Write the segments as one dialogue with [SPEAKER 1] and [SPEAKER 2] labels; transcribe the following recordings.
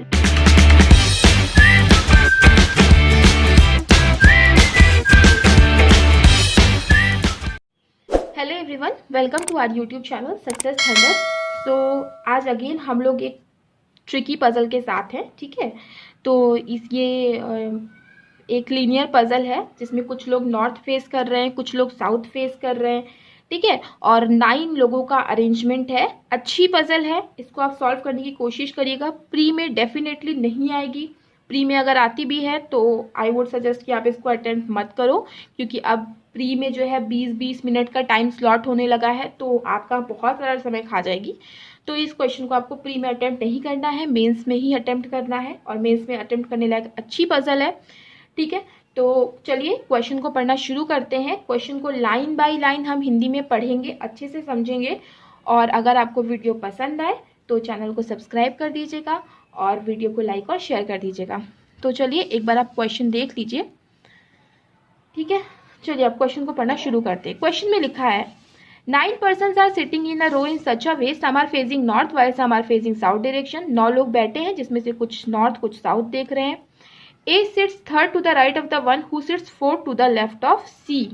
[SPEAKER 1] Hello everyone, welcome to our YouTube channel success 100। So आज again हम लोग एक ट्रिकी पज़ल के साथ हैं, ठीक है। तो एक लीनियर पज़ल है जिसमें कुछ लोग नॉर्थ फेस कर रहे हैं, कुछ लोग साउथ फेस कर रहे हैं, ठीक है। और 9 लोगों का अरेंजमेंट है। अच्छी पज़ल है, इसको आप सॉल्व करने की कोशिश करिएगा। प्री में डेफिनेटली नहीं आएगी। प्री में अगर आती भी है तो आई वुड सजेस्ट कि आप इसको अटेम्प्ट मत करो, क्योंकि अब प्री में जो है 20-20 मिनट का टाइम स्लॉट होने लगा है, तो आपका बहुत सारा समय खा जाएगी। तो इस क्वेश्चन को आपको प्री में अटेम्प्ट नहीं करना है, मेंस में ही अटेम्प्ट करना है। और मेंस में अटेम्प्ट करने लायक अच्छी पज़ल है, ठीक है। तो चलिए क्वेश्चन को पढ़ना शुरू करते हैं। क्वेश्चन को लाइन बाय लाइन हम हिंदी में पढ़ेंगे, अच्छे से समझेंगे। और अगर आपको वीडियो पसंद आए तो चैनल को सब्सक्राइब कर दीजिएगा और वीडियो को लाइक और शेयर कर दीजिएगा। तो चलिए एक बार आप क्वेश्चन देख लीजिए, ठीक है। चलिए अब क्वेश्चन को पढ़ना शुरू करते हैं। क्वेश्चन में लिखा है 9 persons are sitting in a row in such a way, some are facing north while some are facing south direction. 9 लोग बैठे हैं जिसमें से कुछ नॉर्थ कुछ साउथ देख रहे हैं। A sits third to the right of the one who sits fourth to the left of C,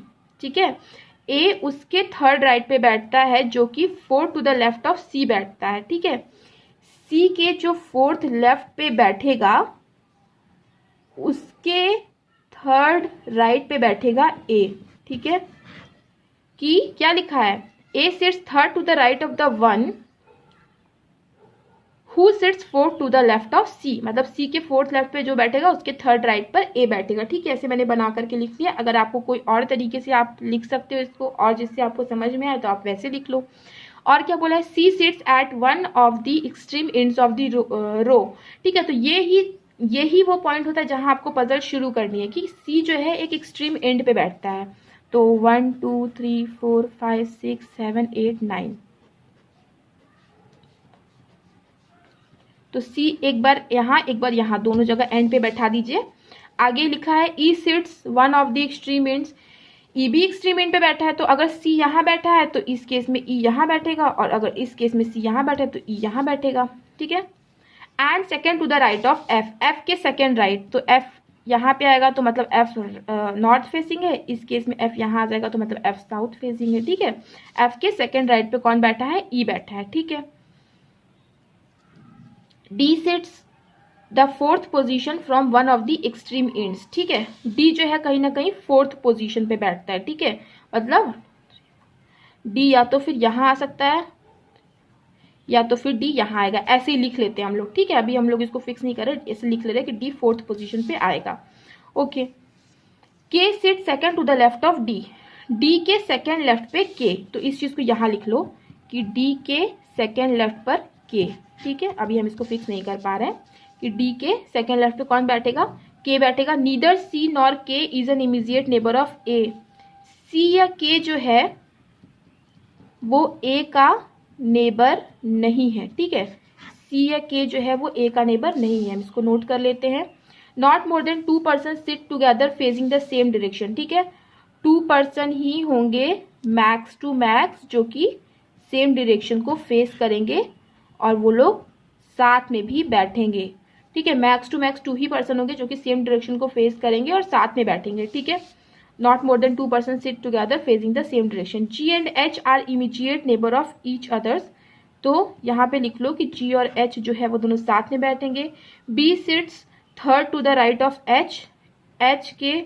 [SPEAKER 1] ठीक है। ए उसके थर्ड राइट पे बैठता है जो कि fourth to the left of C बैठता है, ठीक है। सी के जो फोर्थ लेफ्ट पे बैठेगा उसके थर्ड राइट पे बैठेगा ए, ठीक है। कि क्या लिखा है, A sits third to the right of the one who sits fourth to the left of C, मतलब सी के फोर्थ लेफ्ट पे जो बैठेगा उसके थर्ड राइट पर ए बैठेगा, ठीक है। ऐसे मैंने बना करके लिख लिया। अगर आपको कोई और तरीके से आप लिख सकते हो इसको, और जिससे आपको समझ में आए तो आप वैसे लिख लो। और क्या बोला है, C sits at one of the extreme ends of the row, ठीक है। तो यही वो पॉइंट होता है जहां आपको पजल शुरू करनी है कि सी जो है एक एक्सट्रीम एंड पे बैठता है। तो 1 2 3 4 5 6 7 8 9, तो सी एक बार यहाँ दोनों जगह एंड पे बैठा दीजिए। आगे लिखा है E sits one of the extreme ends, E भी एक्सट्रीम एंड पे बैठा है। तो अगर सी यहाँ बैठा है तो इस केस में ई यहाँ बैठेगा, और अगर इस केस में सी यहाँ बैठा है तो ई यहाँ बैठेगा, ठीक है। And second to the right of F, F के सेकेंड राइट, तो एफ यहाँ पे आएगा तो मतलब एफ नॉर्थ फेसिंग है। इस केस में एफ यहाँ आ जाएगा तो मतलब एफ साउथ फेसिंग है, ठीक है। एफ के सेकेंड राइट पे कौन बैठा है, ई बैठा है, ठीक है। D sits the fourth position from one of the extreme ends, ठीक है। डी जो है कहीं ना कहीं फोर्थ पोजीशन पे बैठता है, ठीक है। मतलब डी या तो फिर यहाँ आ सकता है या तो फिर डी यहाँ आएगा, ऐसे ही लिख लेते हैं हम लोग, ठीक है। अभी हम लोग इसको फिक्स नहीं कर रहे, ऐसे लिख ले रहे हैं कि डी फोर्थ पोजीशन पे आएगा, okay. K sit second to the left of D, D के सेकंड लेफ्ट पे के, तो इस चीज को यहाँ लिख लो कि डी के सेकंड लेफ्ट पर के, ठीक है। अभी हम इसको फिक्स नहीं कर पा रहे हैं कि डी के सेकंड लेफ्ट पे कौन बैठेगा, के बैठेगा। Neither C nor K is an immediate neighbour of A, C या के जो है वो ए का नेबर नहीं है, ठीक है। सी या के जो है वो ए का नेबर नहीं है, हम इसको नोट कर लेते हैं। Not more than 2 person sit together facing the same direction, ठीक है। 2 पर्सन ही होंगे मैक्स टू मैक्स जो कि सेम डायरेक्शन को फेस करेंगे और वो लोग साथ में भी बैठेंगे, ठीक है। मैक्स टू मैक्स 2 ही पर्सन होंगे जो कि सेम डायरेक्शन को फेस करेंगे और साथ में बैठेंगे, ठीक है। Not more than 2 person sit together facing the same direction. G and H are immediate neighbour of each others, तो यहाँ पे लिख लो कि जी और एच जो है वो दोनों साथ में बैठेंगे। B sits third to the right of H, H के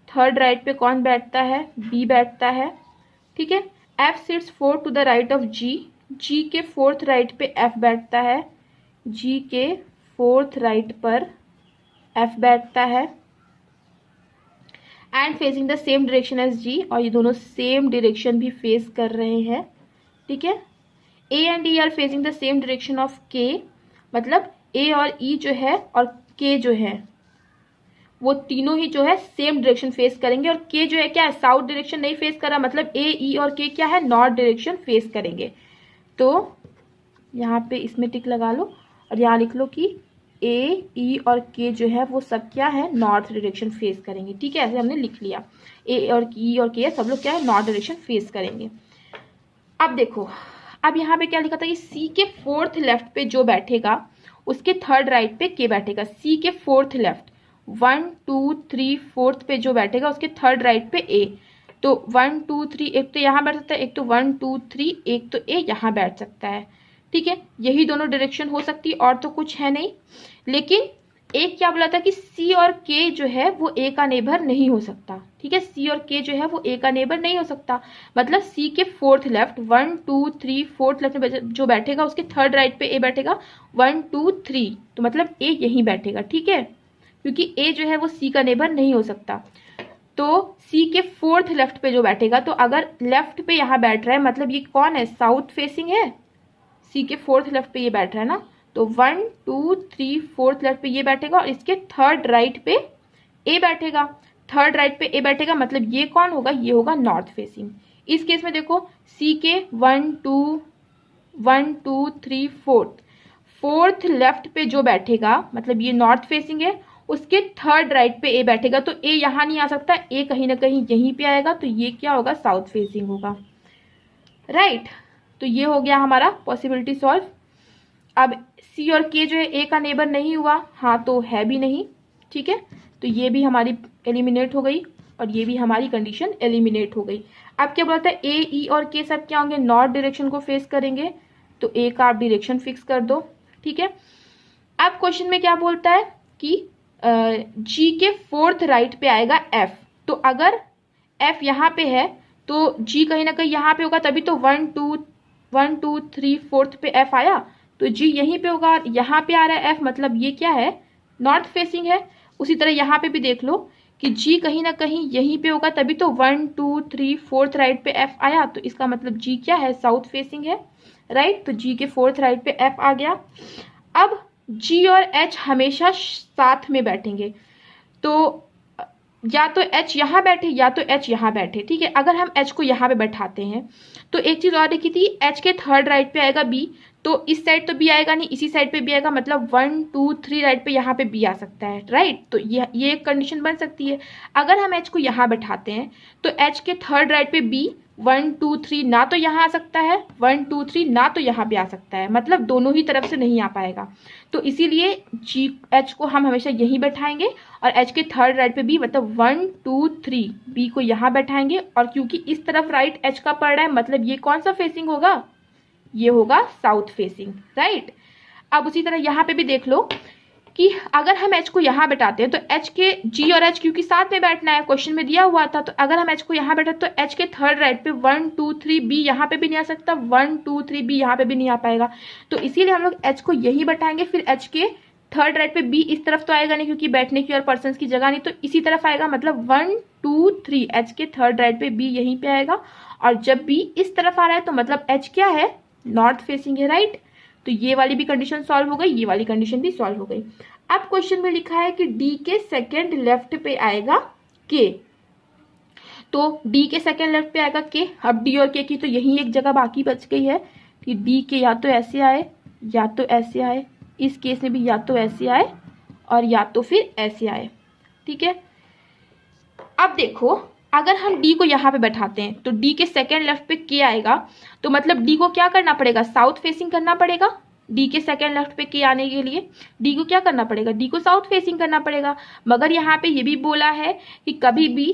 [SPEAKER 1] थर्ड राइट पे कौन बैठता है, बी बैठता है, ठीक है। F sits fourth to the right of G, G के फोर्थ राइट पे एफ बैठता है, जी के फोर्थ राइट पर एफ बैठता है। And facing the same direction as G, और ये दोनों सेम डायरेक्शन भी फेस कर रहे हैं, ठीक है। A and E R facing the same direction of के, मतलब ए और ई जो है और के जो है वो तीनों ही जो है सेम डायरेक्शन फेस करेंगे। और के जो है क्या है, साउथ डायरेक्शन नहीं फेस कर रहा, मतलब ए ई और के क्या है, नॉर्थ डायरेक्शन फेस करेंगे। तो यहाँ पे इसमें टिक लगा लो और यहाँ लिख लो कि ए ई और के जो है वो सब क्या है, नॉर्थ डायरेक्शन फेस करेंगे, ठीक है। ऐसे हमने लिख लिया, ए और ई और के सब लोग क्या है, नॉर्थ डायरेक्शन फेस करेंगे। अब देखो, अब यहाँ पे क्या लिखा था कि सी के फोर्थ लेफ्ट पे जो बैठेगा उसके थर्ड राइट पे के बैठेगा, सी के फोर्थ लेफ्ट 1 2 3 फोर्थ पे जो बैठेगा उसके थर्ड राइट पे ए। तो 1 2 3 एक तो यहाँ बैठ सकता है, एक तो 1 2 3 एक तो ए यहाँ बैठ सकता है। ठीक है, यही दोनों डायरेक्शन हो सकती है और तो कुछ है नहीं। लेकिन एक क्या बोला था कि सी और के जो है वो ए का नेबर नहीं हो सकता। ठीक है, सी और के जो है वो ए का नेबर नहीं हो सकता, मतलब सी के फोर्थ लेफ्ट 1 2 3 फोर्थ लेफ्ट में जो बैठेगा उसके थर्ड राइट पे ए बैठेगा 1 2 3, तो मतलब ए यहीं बैठेगा। ठीक है, क्योंकि ए जो है वो सी का नेबर नहीं हो सकता। तो सी के फोर्थ लेफ्ट पे जो बैठेगा, तो अगर लेफ्ट पे यहाँ बैठ रहा है मतलब ये कौन है, साउथ फेसिंग है, सी के फोर्थ लेफ्ट पे ये बैठ रहा है ना, तो 1 2 3 फोर्थ लेफ्ट पे ये बैठेगा और इसके थर्ड राइट पे ए बैठेगा। थर्ड राइट पे ए बैठेगा मतलब ये कौन होगा, ये होगा नॉर्थ फेसिंग। इस केस में देखो सी के 1 2 3 फोर्थ लेफ्ट पे जो बैठेगा मतलब ये नॉर्थ फेसिंग है, उसके थर्ड राइट पे ए बैठेगा, तो ए यहाँ नहीं आ सकता, ए कहीं ना कहीं यहीं पे आएगा, तो ये क्या होगा, साउथ फेसिंग होगा। राइट, तो ये हो गया हमारा पॉसिबिलिटी सॉल्व। अब सी और के जो है ए का नेबर नहीं हुआ, हाँ तो है भी नहीं। ठीक है, तो ये भी हमारी एलिमिनेट हो गई और ये भी हमारी कंडीशन एलिमिनेट हो गई। अब क्या बोलता है, ए ई और के सब क्या होंगे, नॉर्थ डायरेक्शन को फेस करेंगे, तो ए का आप डायरेक्शन फिक्स कर दो। ठीक है, अब क्वेश्चन में क्या बोलता है कि जी के फोर्थ राइट पे आएगा एफ, तो अगर एफ यहाँ पे है तो जी कहीं ना कहीं यहाँ पे होगा, तभी तो 1 2 3 फोर्थ पे एफ आया, तो जी यहीं पे होगा। यहाँ पे आ रहा है एफ मतलब ये क्या है, नॉर्थ फेसिंग है। उसी तरह यहाँ पे भी देख लो कि जी कहीं ना कहीं यहीं पे होगा, तभी तो 1 2 3 फोर्थ राइट पे एफ आया, तो इसका मतलब जी क्या है, साउथ फेसिंग है। राइट, तो जी के फोर्थ राइट पे एफ आ गया। अब जी और एच हमेशा साथ में बैठेंगे, तो या तो एच यहाँ बैठे या तो एच यहाँ बैठे। ठीक है, अगर हम एच को यहाँ पे बैठाते हैं तो एक चीज और देखी थी, एच के थर्ड राइट पे आएगा बी, तो इस साइड तो बी आएगा नहीं, इसी साइड पे बी आएगा, मतलब 1 2 3 राइट पे यहाँ पे बी आ सकता है। राइट, तो ये एक कंडीशन बन सकती है। अगर हम एच को यहाँ बैठाते हैं तो एच के थर्ड राइट पे बी 1 2 3 ना तो यहाँ आ सकता है, 1 2 3 ना तो यहाँ पे आ सकता है, मतलब दोनों ही तरफ से नहीं आ पाएगा। तो इसीलिए जी एच को हम हमेशा यहीं बैठाएंगे और एच के थर्ड राइट पे बी मतलब 1 2 3 बी को यहाँ बैठाएंगे, और क्योंकि इस तरफ राइट एच का पड़ रहा है मतलब ये कौन सा फेसिंग होगा, ये होगा साउथ फेसिंग। राइट, अब उसी तरह यहाँ पे भी देख लो कि अगर हम एच को यहाँ बैठाते हैं तो एच के जी और एच क्योंकि साथ में बैठना है, क्वेश्चन में दिया हुआ था, तो अगर हम एच को यहाँ बैठाते तो एच के थर्ड राइट पे 1 2 3 बी यहाँ पे भी नहीं आ सकता, 1 2 3 बी यहाँ पे भी नहीं आ पाएगा, तो इसीलिए हम लोग एच को यही बैठाएंगे। फिर एच के थर्ड राइट पे बी इस तरफ तो आएगा नहीं क्योंकि बैठने की और पर्सन की जगह नहीं, तो इसी तरफ आएगा, मतलब 1 2 3 एच के थर्ड राइट पे बी यहीं पे आएगा, और जब बी इस तरफ आ रहा है तो मतलब एच क्या है, नॉर्थ फेसिंग है। राइट, तो ये वाली भी कंडीशन सॉल्व हो गई, ये वाली कंडीशन भी सॉल्व हो गई। अब क्वेश्चन में लिखा है कि डी के सेकेंड लेफ्ट पे आएगा के, तो डी के सेकेंड लेफ्ट पे आएगा के। अब डी और के की तो यही एक जगह बाकी बच गई है कि डी के या तो ऐसे आए या तो ऐसे आए, इस केस में भी या तो ऐसे आए और या तो फिर ऐसे आए। ठीक है, अब देखो अगर हम डी को यहाँ पे बैठाते हैं तो डी के सेकेंड लेफ्ट पे के आएगा, तो मतलब डी को क्या करना पड़ेगा, साउथ फेसिंग करना पड़ेगा। डी के सेकेंड लेफ्ट पे के आने के लिए डी को क्या करना पड़ेगा, डी को साउथ फेसिंग करना पड़ेगा। मगर यहाँ पे ये भी बोला है कि कभी भी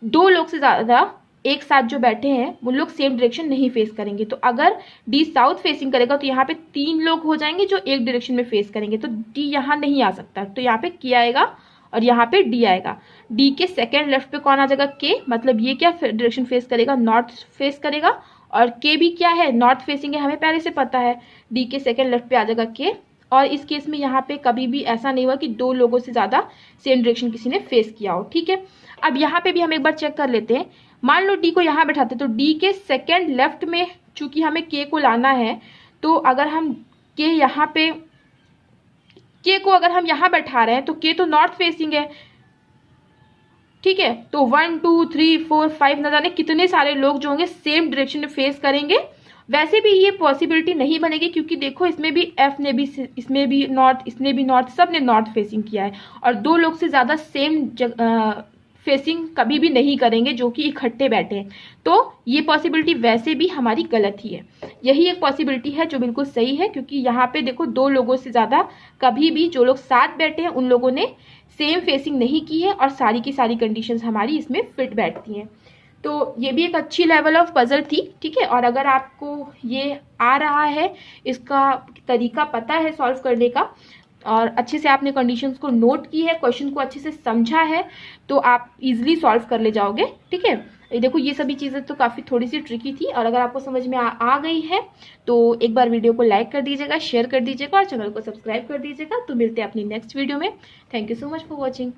[SPEAKER 1] दो लोग से ज्यादा एक साथ जो बैठे हैं वो लोग सेम डायरेक्शन नहीं फेस करेंगे, तो अगर डी साउथ फेसिंग करेगा तो यहाँ पे 3 लोग हो जाएंगे जो एक डायरेक्शन में फेस करेंगे, तो डी यहाँ नहीं आ सकता, तो यहाँ पे के आएगा और यहाँ पे डी आएगा। डी के सेकेंड लेफ्ट पे कौन आ जाएगा, के, मतलब ये क्या डायरेक्शन फेस करेगा, नॉर्थ फेस करेगा, और के भी क्या है, नॉर्थ फेसिंग है, हमें पहले से पता है। डी के सेकेंड लेफ्ट पे आ जाएगा के, और इस केस में यहाँ पे कभी भी ऐसा नहीं हुआ कि 2 लोगों से ज्यादा सेम डायरेक्शन किसी ने फेस किया हो। ठीक है, अब यहाँ पे भी हम एक बार चेक कर लेते हैं। मान लो डी को यहाँ बैठाते तो डी के सेकेंड लेफ्ट में चूंकि हमें के को लाना है, तो अगर हम के यहाँ पे के को अगर हम यहाँ बैठा रहे हैं तो के तो नॉर्थ फेसिंग है। ठीक है, तो 1 2 3 4 5 न जाने कितने सारे लोग जो होंगे सेम डायरेक्शन में फेस करेंगे। वैसे भी ये पॉसिबिलिटी नहीं बनेगी क्योंकि देखो इसमें भी एफ ने भी, इसमें भी नॉर्थ, इसने भी नॉर्थ, सब ने नॉर्थ फेसिंग किया है, और 2 लोग से ज्यादा सेम फेसिंग कभी भी नहीं करेंगे जो कि इकट्ठे बैठे हैं। तो ये पॉसिबिलिटी वैसे भी हमारी गलत ही है। यही एक पॉसिबिलिटी है जो बिल्कुल सही है, क्योंकि यहाँ पे देखो 2 लोगों से ज़्यादा कभी भी जो लोग साथ बैठे हैं उन लोगों ने सेम फेसिंग नहीं की है और सारी की सारी कंडीशंस हमारी इसमें फिट बैठती हैं। तो ये भी एक अच्छी लेवल ऑफ पजल थी, ठीक है। और अगर आपको ये आ रहा है, इसका तरीका पता है सॉल्व करने का, और अच्छे से आपने कंडीशंस को नोट की है, क्वेश्चन को अच्छे से समझा है, तो आप इजीली सॉल्व कर ले जाओगे, ठीक है। ये देखो ये सभी चीज़ें तो काफ़ी थोड़ी सी ट्रिकी थी, और अगर आपको समझ में आ गई है तो एक बार वीडियो को लाइक कर दीजिएगा, शेयर कर दीजिएगा और चैनल को सब्सक्राइब कर दीजिएगा। तो मिलते हैं अपनी नेक्स्ट वीडियो में। Thank you so much for watching.